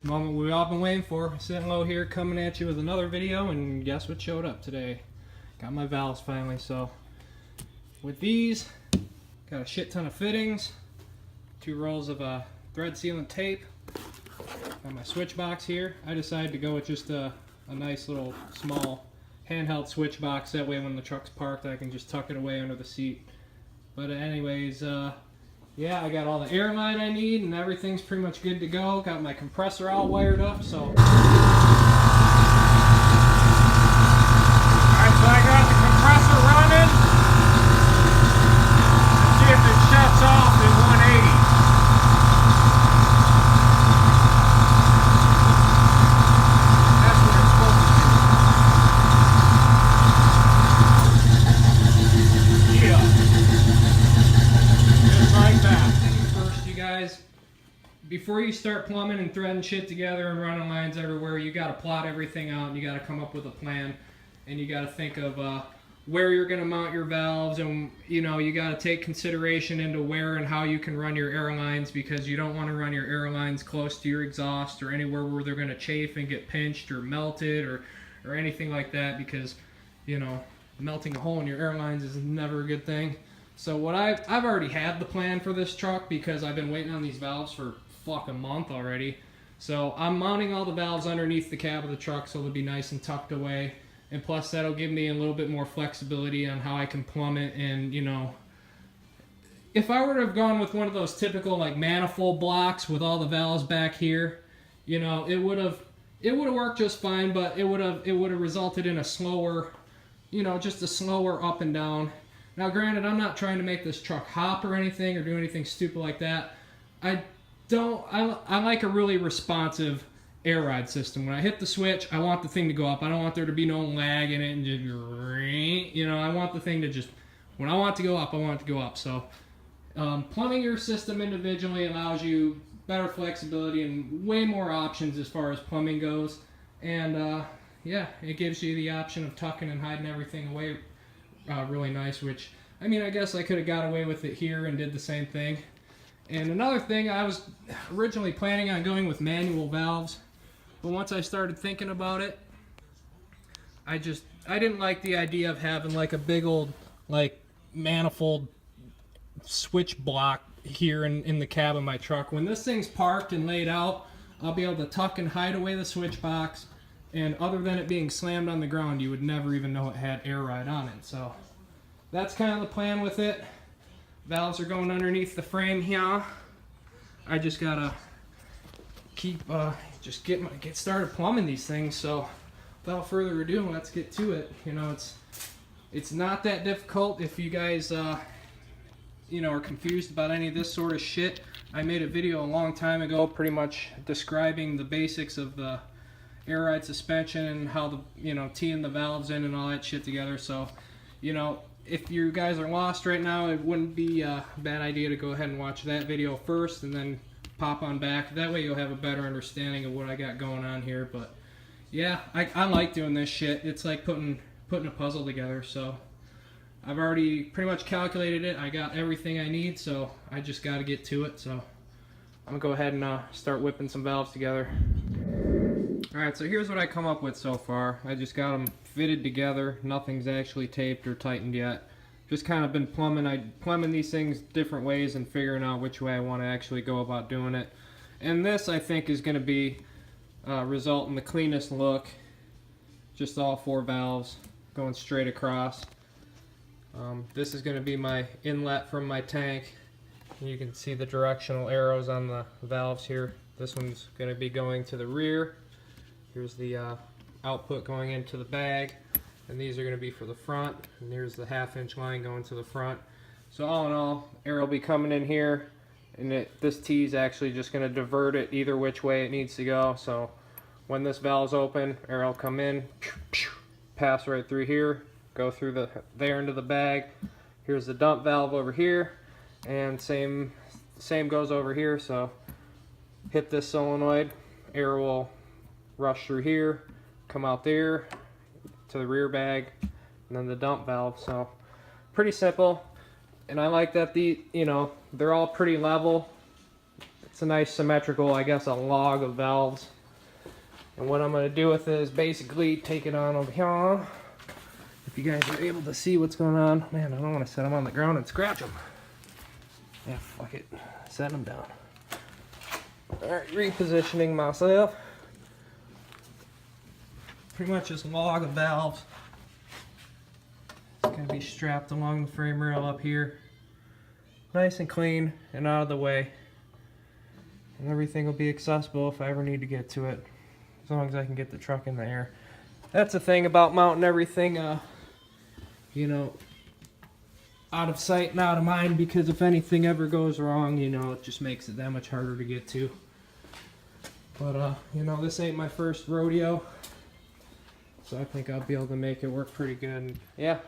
Moment we've all been waiting for. Sitting low here, coming at you with another video, and guess what showed up today? Got my valves finally. So with these, got a shit ton of fittings, 2 rolls of thread sealant tape, got my switch box here. I decided to go with just a nice little small handheld switch box, that way when the truck's parked I can just tuck it away under the seat. But anyways, yeah, I got all the air line I need and everything's pretty much good to go. Got my compressor all wired up, so. Alright, so I got the compressor running. Let's see if it shuts off at 180. That's what it's supposed to do. Yeah. Like that. First, you guys, before you start plumbing and threading shit together and running lines everywhere, you got to plot everything out and you got to come up with a plan, and you got to think of where you're going to mount your valves, and you got to take consideration into where and how you can run your air lines, because you don't want to run your air lines close to your exhaust or anywhere where they're going to chafe and get pinched or melted or anything like that, because melting a hole in your air lines is never a good thing. So what I've already had the plan for this truck, because I've been waiting on these valves for fucking a month already. So I'm mounting all the valves underneath the cab of the truck so they'll be nice and tucked away. And plus that'll give me a little bit more flexibility on how I can plumb it. And if I were to have gone with one of those typical like manifold blocks with all the valves back here, it would have worked just fine, but it would have resulted in a slower, just a slower up and down. Now granted, I'm not trying to make this truck hop or anything or do anything stupid like that. I like a really responsive air ride system. When I hit the switch, I want the thing to go up. I don't want there to be no lag in it and just, I want the thing to just, when I want it to go up, I want it to go up. So plumbing your system individually allows you better flexibility and way more options as far as plumbing goes. And yeah, it gives you the option of tucking and hiding everything away really nice, which, I mean, I guess I could have got away with it here and did the same thing. And another thing, I was originally planning on going with manual valves, but once I started thinking about it, I didn't like the idea of having like a big old like manifold switch block here in the cab of my truck. When this thing's parked and laid out, I'll be able to tuck and hide away the switch box. And other than it being slammed on the ground, you would never even know it had air ride on it. So that's kind of the plan with it. Valves are going underneath the frame here. I just gotta keep get started plumbing these things. So without further ado, let's get to it. It's not that difficult. If you guys are confused about any of this sort of shit, I made a video a long time ago pretty much describing the basics of the air ride suspension and how the teeing the valves in and all that shit together. So if you guys are lost right now, it wouldn't be a bad idea to go ahead and watch that video first and then pop on back. That way you'll have a better understanding of what I got going on here. But yeah, I like doing this shit. It's like putting a puzzle together. So I've already pretty much calculated it. I got everything I need, so I just got to get to it. So I'm gonna go ahead and start whipping some valves together. Alright, so here's what I come up with so far. I just got them fitted together. Nothing's actually taped or tightened yet. Just kind of been plumbing these things different ways and figuring out which way I want to actually go about doing it. And this, I think, is going to be result in the cleanest look. Just all 4 valves going straight across. This is going to be my inlet from my tank. You can see the directional arrows on the valves here. This one's going to be going to the rear. Here's the output going into the bag, and these are going to be for the front, and there's the 1/2-inch line going to the front. So all in all, air will be coming in here, and this T is actually just going to divert it either which way it needs to go. So when this valve's open, air will come in, pass right through here, go through there into the bag. Here's the dump valve over here, and same goes over here. So hit this solenoid, air will rush through here, come out there to the rear bag, and then the dump valve. So pretty simple. And I like that they're all pretty level. It's a nice symmetrical, I guess, a log of valves. And what I'm going to do with it is basically take it on over here. If you guys are able to see what's going on. Man, I don't want to set them on the ground and scratch them. Yeah, fuck it. Set them down. Alright, repositioning myself. Pretty much this log of valves. It's going to be strapped along the frame rail up here. Nice and clean and out of the way. And everything will be accessible if I ever need to get to it. As long as I can get the truck in the air. That's the thing about mounting everything, you know, out of sight and out of mind, because if anything ever goes wrong, you know, it just makes it that much harder to get to. But, you know, this ain't my first rodeo, so I think I'll be able to make it work pretty good. And yeah,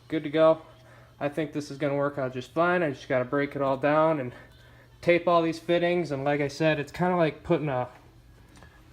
good to go. I think this is going to work out just fine. I just got to break it all down and tape all these fittings. And like I said, it's kind of like putting a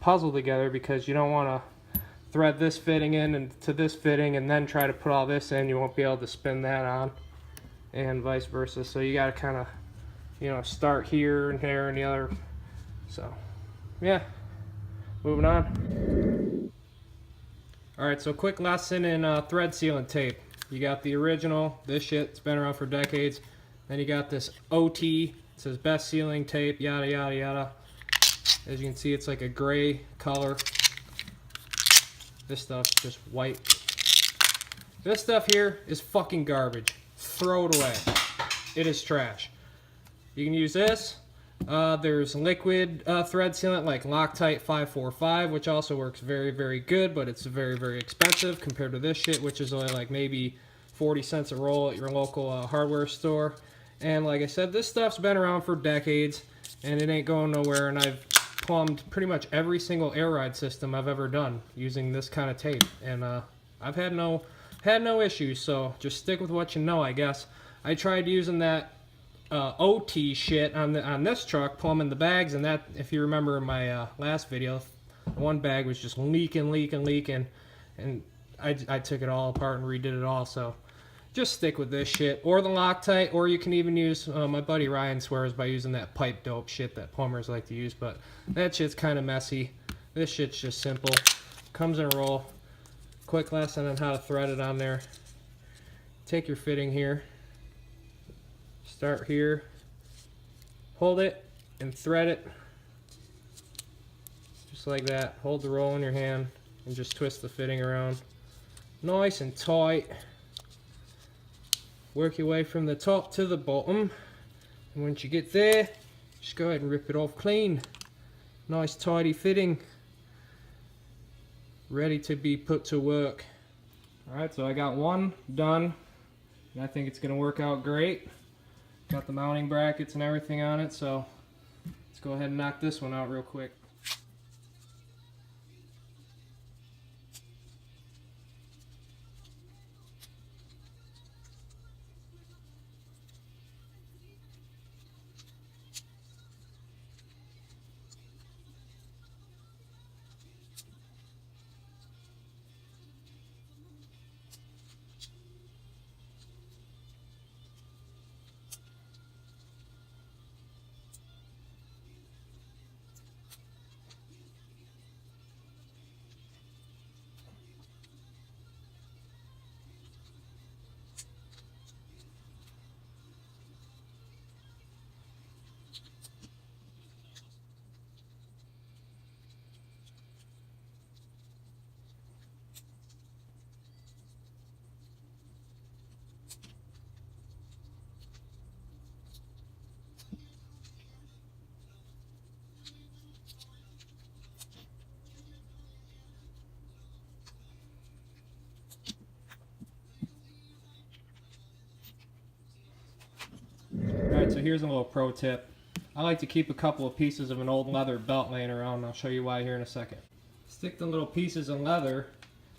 puzzle together, because you don't want to thread this fitting in and to this fitting and then try to put all this in. You won't be able to spin that on, and vice versa. So you got to kind of, you know, start here and there and the other. So yeah, moving on. Alright, so quick lesson in thread sealant tape. You got the original, this shit, it's been around for decades. Then you got this OT, it says best sealing tape, yada yada yada. As you can see, it's like a gray color. This stuff's just white. This stuff here is fucking garbage. Throw it away. It is trash. You can use this. There's liquid thread sealant like Loctite 545, which also works very, very good, but it's very, very expensive compared to this shit, which is only like maybe 40 cents a roll at your local hardware store. And like I said, this stuff's been around for decades, and it ain't going nowhere, and I've plumbed pretty much every single air ride system I've ever done using this kind of tape, and I've had no issues. So just stick with what you know, I guess. I tried using that OT shit on this truck, plumbing the bags, and that, if you remember in my last video, one bag was just leaking, and I took it all apart and redid it all. So just stick with this shit, or the Loctite, or you can even use, my buddy Ryan swears by using that pipe dope shit that plumbers like to use, but that shit's kind of messy. This shit's just simple. Comes in a roll. Quick lesson on how to thread it on there. Take your fitting here. Start here. Hold it and thread it. Just like that. Hold the roll in your hand and just twist the fitting around. Nice and tight. Work your way from the top to the bottom, and once you get there, just go ahead and rip it off clean. Nice tidy fitting, ready to be put to work. Alright, so I got one done, and I think it's going to work out great. Got the mounting brackets and everything on it, so let's go ahead and knock this one out real quick. Alright, so here's a little pro tip. I like to keep a couple of pieces of an old leather belt laying around, and I'll show you why here in a second. Stick the little pieces of leather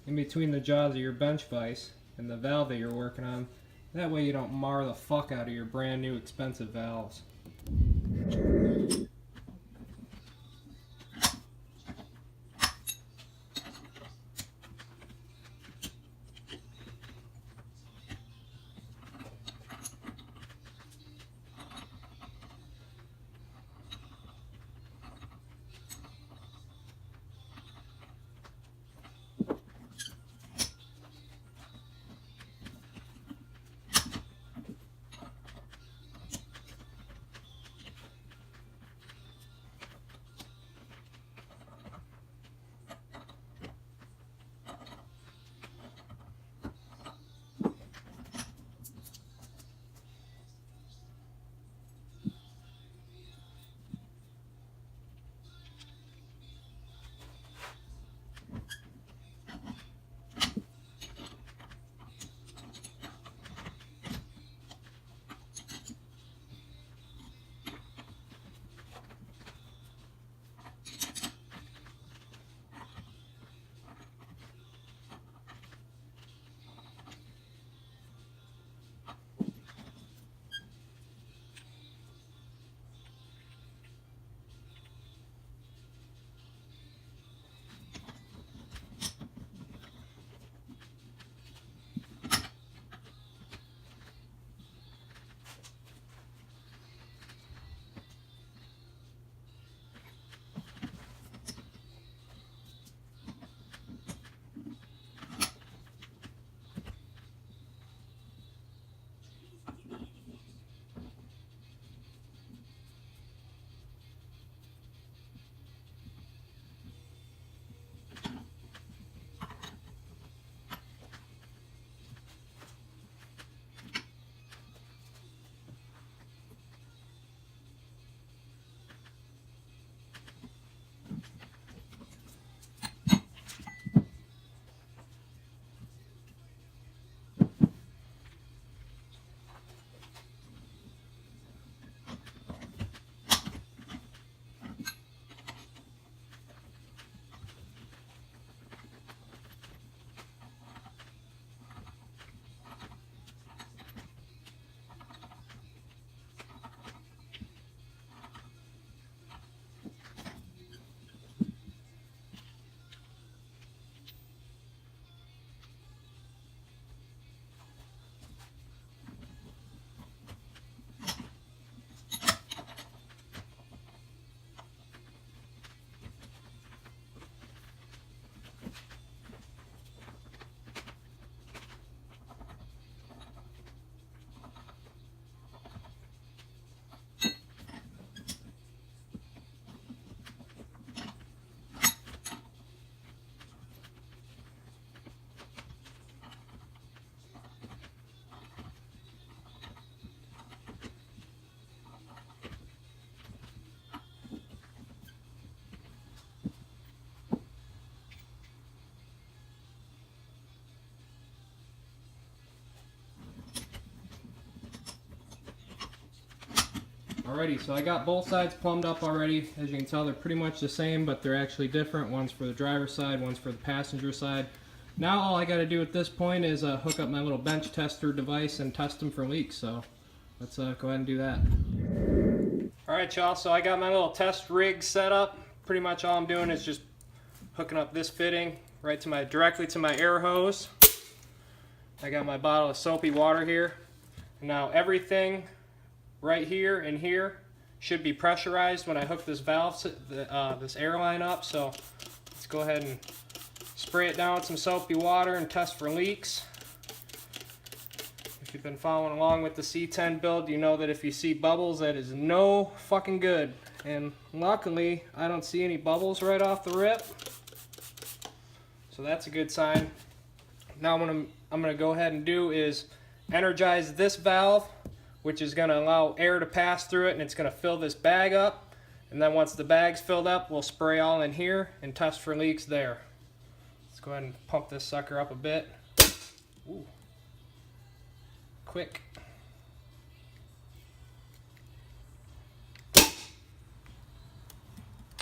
in between the jaws of your bench vise and the valve that you're working on. That way you don't mar the fuck out of your brand new expensive valves. Alrighty, so I got both sides plumbed up already. As you can tell, they're pretty much the same, but they're actually different. One's for the driver's side, one's for the passenger side. Now all I got to do at this point is hook up my little bench tester device and test them for leaks. So let's go ahead and do that. Alright y'all, so I got my little test rig set up. Pretty much all I'm doing is just hooking up this fitting right to directly to my air hose. I got my bottle of soapy water here. Now everything right here and here should be pressurized when I hook this valve, this air line up. So let's go ahead and spray it down with some soapy water and test for leaks. If you've been following along with the C10 build, you know that if you see bubbles, that is no fucking good. And luckily, I don't see any bubbles right off the rip. So that's a good sign. Now what I'm going to go ahead and do is energize this valve, which is going to allow air to pass through it, and it's going to fill this bag up. And then once the bag's filled up, we'll spray all in here and test for leaks there. Let's go ahead and pump this sucker up a bit. Ooh. Quick.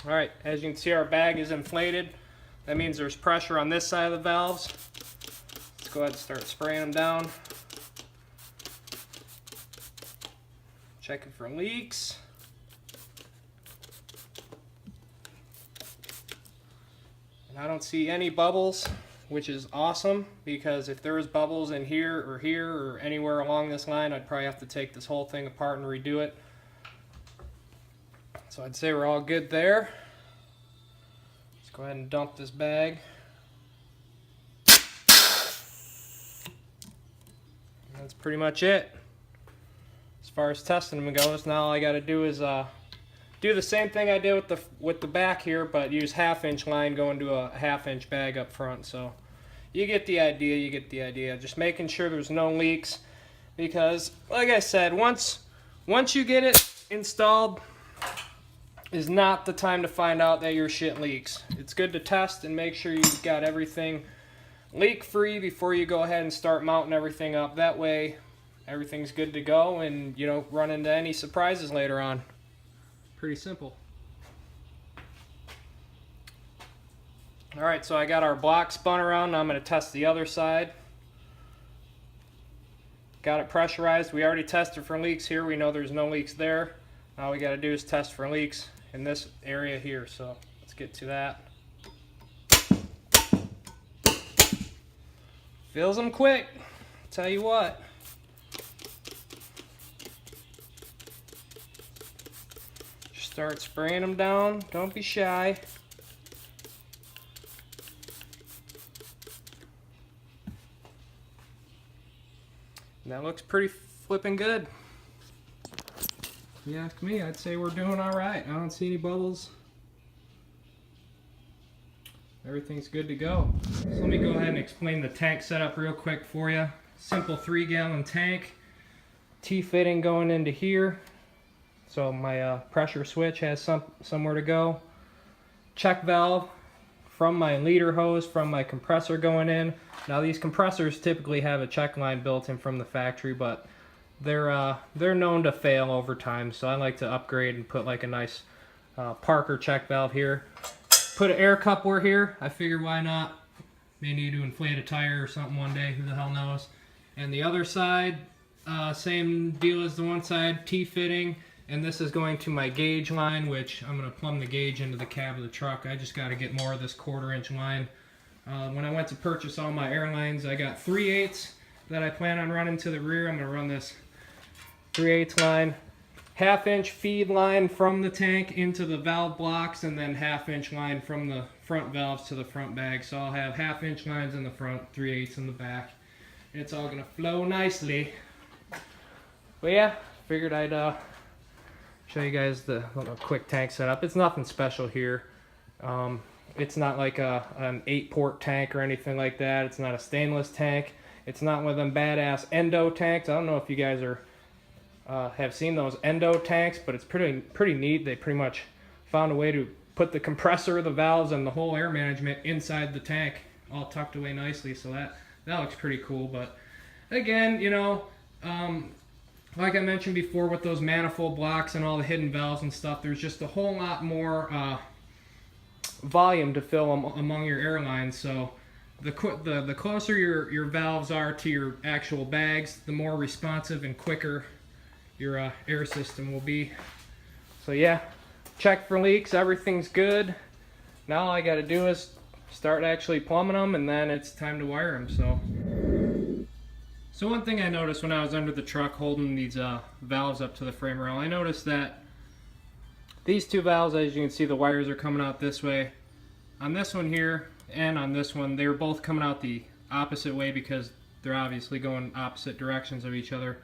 Alright, as you can see, our bag is inflated. That means there's pressure on this side of the valves. Let's go ahead and start spraying them down. Checking for leaks. And I don't see any bubbles, which is awesome, because if there was bubbles in here or anywhere along this line, I'd probably have to take this whole thing apart and redo it. So I'd say we're all good there. Let's go ahead and dump this bag. And that's pretty much it. As far as testing them goes, now all I got to do is do the same thing I did with the back here, but use 1/2-inch line going to a 1/2-inch bag up front. So you get the idea. You get the idea. Just making sure there's no leaks, because like I said, once you get it installed, is not the time to find out that your shit leaks. It's good to test and make sure you've got everything leak free before you go ahead and start mounting everything up. That way everything's good to go and you don't run into any surprises later on. Pretty simple. Alright, so I got our block spun around. Now I'm going to test the other side. Got it pressurized. We already tested for leaks here. We know there's no leaks there. All we got to do is test for leaks in this area here. So let's get to that. Fills them quick. Tell you what. Just start spraying them down. Don't be shy. And that looks pretty flipping good. If you ask me, I'd say we're doing alright. I don't see any bubbles. Everything's good to go. So let me go ahead and explain the tank setup real quick for you. Simple 3-gallon tank. T-fitting going into here. So my pressure switch has somewhere to go. Check valve from my leader hose from my compressor going in. Now these compressors typically have a check line built in from the factory, but they're known to fail over time, so I like to upgrade and put like a nice Parker check valve here. Put an air coupler here. I figured why not? May need to inflate a tire or something one day, who the hell knows. And the other side, same deal as the one side, T-fitting, and this is going to my gauge line, which I'm going to plumb the gauge into the cab of the truck. I just got to get more of this 1/4-inch line. When I went to purchase all my air lines, I got 3/8 that I plan on running to the rear. I'm going to run this 3/8 line, 1/2-inch feed line from the tank into the valve blocks, and then 1/2-inch line from the front valves to the front bag. So I'll have 1/2-inch lines in the front, 3/8 in the back. And it's all gonna flow nicely. But yeah, figured I'd show you guys the little quick tank setup. It's nothing special here. It's not like an 8-port tank or anything like that. It's not a stainless tank. It's not one of them badass endo tanks. I don't know if you guys have seen those endo tanks, but it's pretty neat. They pretty much found a way to put the compressor, the valves, and the whole air management inside the tank, all tucked away nicely. So that looks pretty cool. But again, you know, like I mentioned before, with those manifold blocks and all the hidden valves and stuff, there's just a whole lot more volume to fill among your air lines. So the closer your valves are to your actual bags, the more responsive and quicker your air system will be. So yeah, check for leaks, everything's good. Now all I got to do is start actually plumbing them, and then it's time to wire them. So one thing I noticed when I was under the truck holding these valves up to the frame rail, I noticed that these two valves, as you can see, the wires are coming out this way. On this one here and on this one, they were both coming out the opposite way because they're obviously going opposite directions of each other.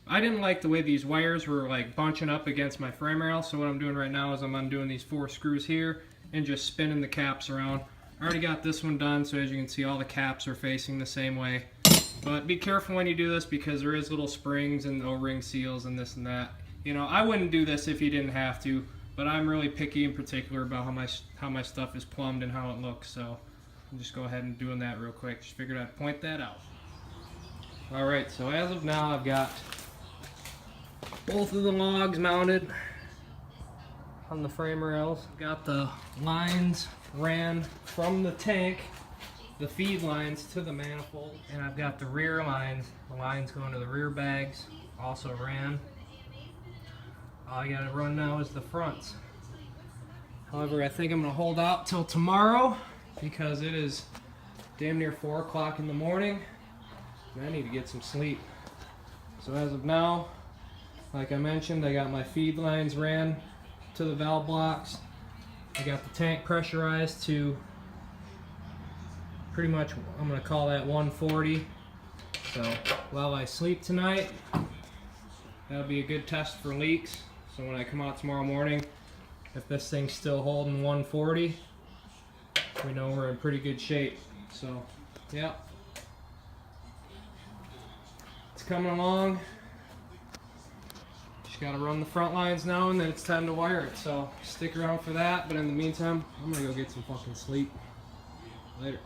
I didn't like the way these wires were like bunching up against my frame rail, so what I'm doing right now is I'm undoing these 4 screws here and just spinning the caps around. I already got this one done, so as you can see, all the caps are facing the same way. But be careful when you do this because there is little springs and O-ring seals and this and that. You know, I wouldn't do this if you didn't have to, but I'm really picky and particular about how my stuff is plumbed and how it looks, so I'll just go ahead and doing that real quick. Just figured I'd point that out. Alright, so as of now I've got both of the logs mounted on the frame rails. Got the lines ran from the tank, the feed lines to the manifold, and I've got the rear lines, the lines going to the rear bags, also ran. All I gotta run now is the fronts. However, I think I'm gonna hold out till tomorrow because it is damn near 4 o'clock in the morning and I need to get some sleep. So as of now, like I mentioned, I got my feed lines ran to the valve blocks. I got the tank pressurized to pretty much, I'm going to call that 140. So while I sleep tonight, that'll be a good test for leaks. So when I come out tomorrow morning, if this thing's still holding 140, we know we're in pretty good shape. So yeah, it's coming along. Just got to run the front lines now, and then it's time to wire it. So stick around for that. But in the meantime, I'm going to go get some fucking sleep. Later.